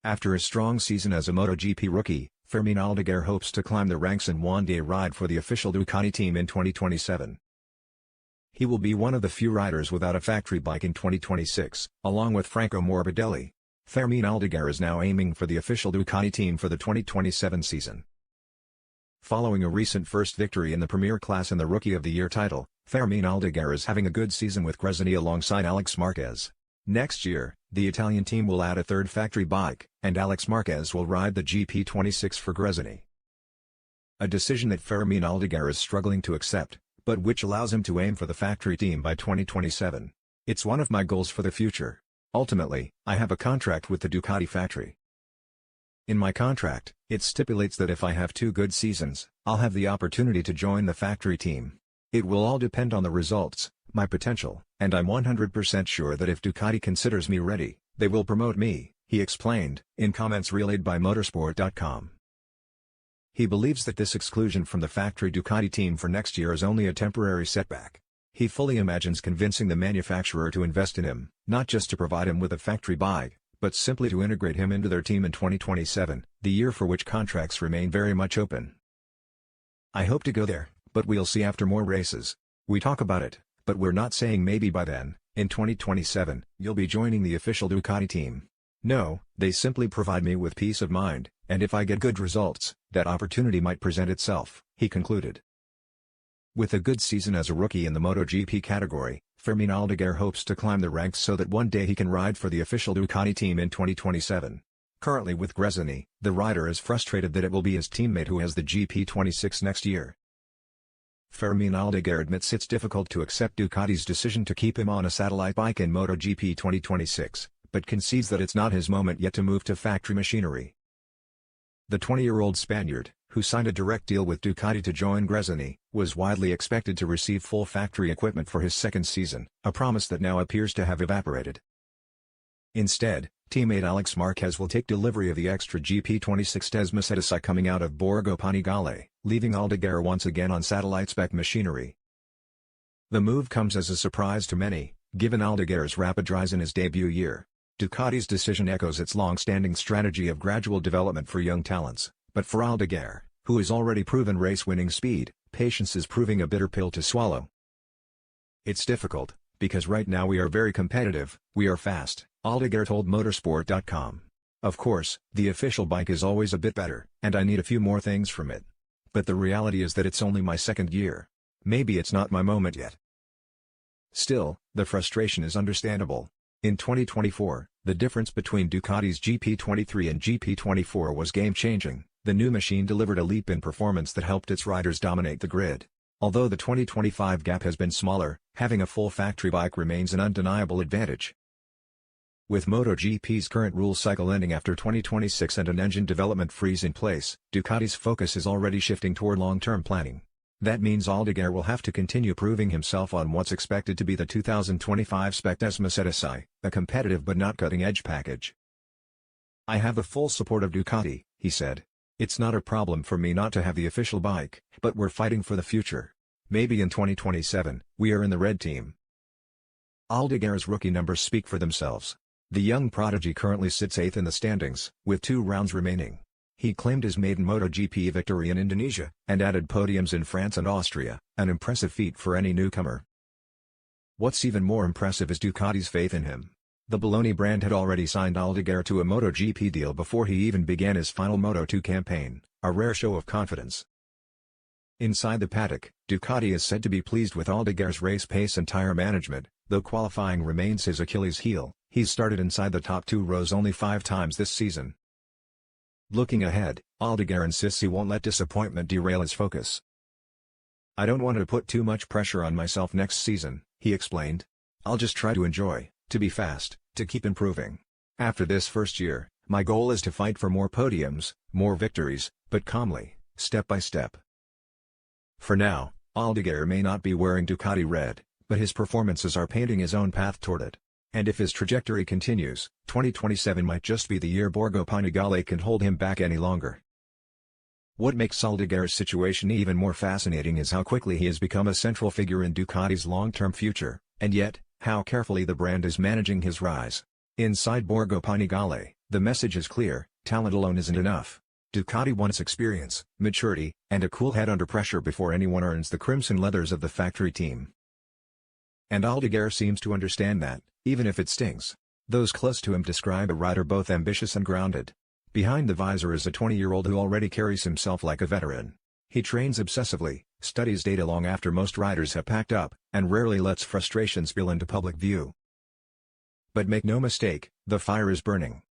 After a strong season as a MotoGP rookie, Fermin Aldeguer hopes to climb the ranks and one day ride for the official Ducati team in 2027. He will be one of the few riders without a factory bike in 2026, along with Franco Morbidelli. Fermin Aldeguer is now aiming for the official Ducati team for the 2027 season. Following a recent first victory in the Premier class and the Rookie of the Year title, Fermin Aldeguer is having a good season with Gresini alongside Alex Márquez. Next year, the Italian team will add a third factory bike, and Alex Márquez will ride the GP26 for Gresini. A decision that Fermin Aldeguer is struggling to accept, but which allows him to aim for the factory team by 2027. It's one of my goals for the future. Ultimately, I have a contract with the Ducati factory. In my contract, it stipulates that if I have 2 good seasons, I'll have the opportunity to join the factory team. It will all depend on the results, my potential, and I'm 100% sure that if Ducati considers me ready, they will promote me, he explained, in comments relayed by motorsport.com. He believes that this exclusion from the factory Ducati team for next year is only a temporary setback. He fully imagines convincing the manufacturer to invest in him, not just to provide him with a factory bike, but simply to integrate him into their team in 2027, the year for which contracts remain very much open. I hope to go there, but we'll see after more races. We talk about it, but we're not saying maybe by then, in 2027, you'll be joining the official Ducati team. No, they simply provide me with peace of mind, and if I get good results, that opportunity might present itself, he concluded. With a good season as a rookie in the MotoGP category, Fermin Aldeguer hopes to climb the ranks so that one day he can ride for the official Ducati team in 2027. Currently with Gresini, the rider is frustrated that it will be his teammate who has the GP26 next year. Fermin Aldeguer admits it's difficult to accept Ducati's decision to keep him on a satellite bike in MotoGP 2026, but concedes that it's not his moment yet to move to factory machinery. The 20-year-old Spaniard, who signed a direct deal with Ducati to join Gresini, was widely expected to receive full factory equipment for his second season, a promise that now appears to have evaporated. Instead, teammate Alex Márquez will take delivery of the extra GP26 Mercedes coming out of Borgo Panigale, leaving Aldeguer once again on satellite-spec machinery. The move comes as a surprise to many, given Aldeguer's rapid rise in his debut year. Ducati's decision echoes its long-standing strategy of gradual development for young talents, but for Aldeguer, who has already proven race-winning speed, patience is proving a bitter pill to swallow. It's difficult, because right now we are very competitive, we are fast, Aldeguer told motorsport.com. Of course, the official bike is always a bit better, and I need a few more things from it. But the reality is that it's only my second year. Maybe it's not my moment yet. Still, the frustration is understandable. In 2024, the difference between Ducati's GP23 and GP24 was game-changing. The new machine delivered a leap in performance that helped its riders dominate the grid. Although the 2025 gap has been smaller, having a full factory bike remains an undeniable advantage. With MotoGP's current rule cycle ending after 2026 and an engine development freeze in place, Ducati's focus is already shifting toward long-term planning. That means Aldeguer will have to continue proving himself on what's expected to be the 2025 Spec Mercedes, a competitive but not cutting-edge package. I have the full support of Ducati, he said. It's not a problem for me not to have the official bike, but we're fighting for the future. Maybe in 2027, we are in the red team. Aldeguer's rookie numbers speak for themselves. The young prodigy currently sits 8th in the standings, with 2 rounds remaining. He claimed his maiden MotoGP victory in Indonesia, and added podiums in France and Austria, an impressive feat for any newcomer. What's even more impressive is Ducati's faith in him. The Bologna brand had already signed Aldeguer to a MotoGP deal before he even began his final Moto2 campaign, a rare show of confidence. Inside the paddock, Ducati is said to be pleased with Aldeguer's race pace and tire management, though qualifying remains his Achilles heel. He's started inside the top 2 rows only 5 times this season. Looking ahead, Aldeguer insists he won't let disappointment derail his focus. I don't want to put too much pressure on myself next season, he explained. I'll just try to enjoy, to be fast, to keep improving. After this first year, my goal is to fight for more podiums, more victories, but calmly, step by step. For now, Aldeguer may not be wearing Ducati red, but his performances are painting his own path toward it. And if his trajectory continues, 2027 might just be the year Borgo Panigale can hold him back any longer. What makes Aldeguer's situation even more fascinating is how quickly he has become a central figure in Ducati's long-term future, and yet, how carefully the brand is managing his rise. Inside Borgo Panigale, The message is clear: talent alone isn't enough. Ducati wants experience, maturity, and a cool head under pressure before anyone earns the crimson leathers of the factory team. And Aldeguer seems to understand that, even if it stings. Those close to him describe a rider both ambitious and grounded. Behind the visor is a 20-year-old who already carries himself like a veteran. He trains obsessively, studies data long after most riders have packed up, and rarely lets frustration spill into public view. But make no mistake, the fire is burning.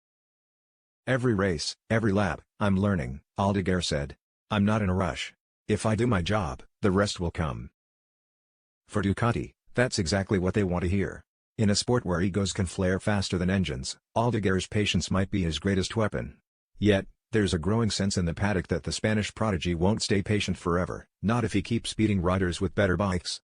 Every race, every lap, I'm learning, Aldeguer said. I'm not in a rush. If I do my job, the rest will come. For Ducati, that's exactly what they want to hear. In a sport where egos can flare faster than engines, Aldeguer's patience might be his greatest weapon. Yet, there's a growing sense in the paddock that the Spanish prodigy won't stay patient forever, not if he keeps beating riders with better bikes.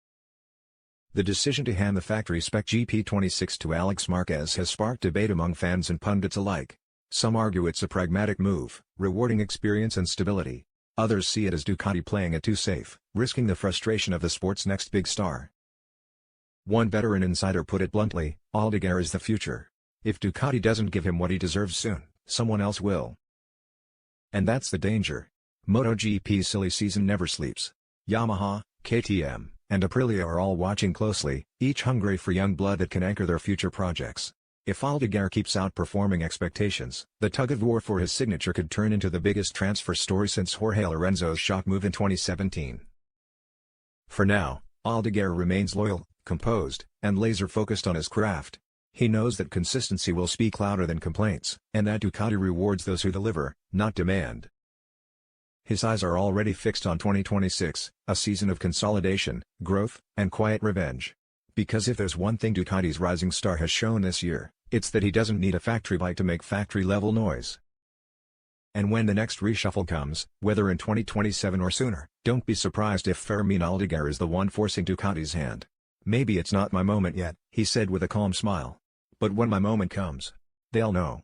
The decision to hand the factory-spec GP26 to Alex Márquez has sparked debate among fans and pundits alike. Some argue it's a pragmatic move, rewarding experience and stability. Others see it as Ducati playing it too safe, risking the frustration of the sport's next big star. One veteran insider put it bluntly: Aldeguer is the future. If Ducati doesn't give him what he deserves soon, someone else will. And that's the danger. MotoGP's silly season never sleeps. Yamaha, KTM, and Aprilia are all watching closely, each hungry for young blood that can anchor their future projects. If Aldeguer keeps outperforming expectations, the tug-of-war for his signature could turn into the biggest transfer story since Jorge Lorenzo's shock move in 2017. For now, Aldeguer remains loyal, composed, and laser-focused on his craft. He knows that consistency will speak louder than complaints, and that Ducati rewards those who deliver, not demand. His eyes are already fixed on 2026, a season of consolidation, growth, and quiet revenge. Because if there's one thing Ducati's rising star has shown this year, it's that he doesn't need a factory bike to make factory-level noise. And when the next reshuffle comes, whether in 2027 or sooner, don't be surprised if Fermin Aldeguer is the one forcing Ducati's hand. Maybe it's not my moment yet, he said with a calm smile. But when my moment comes, they'll know.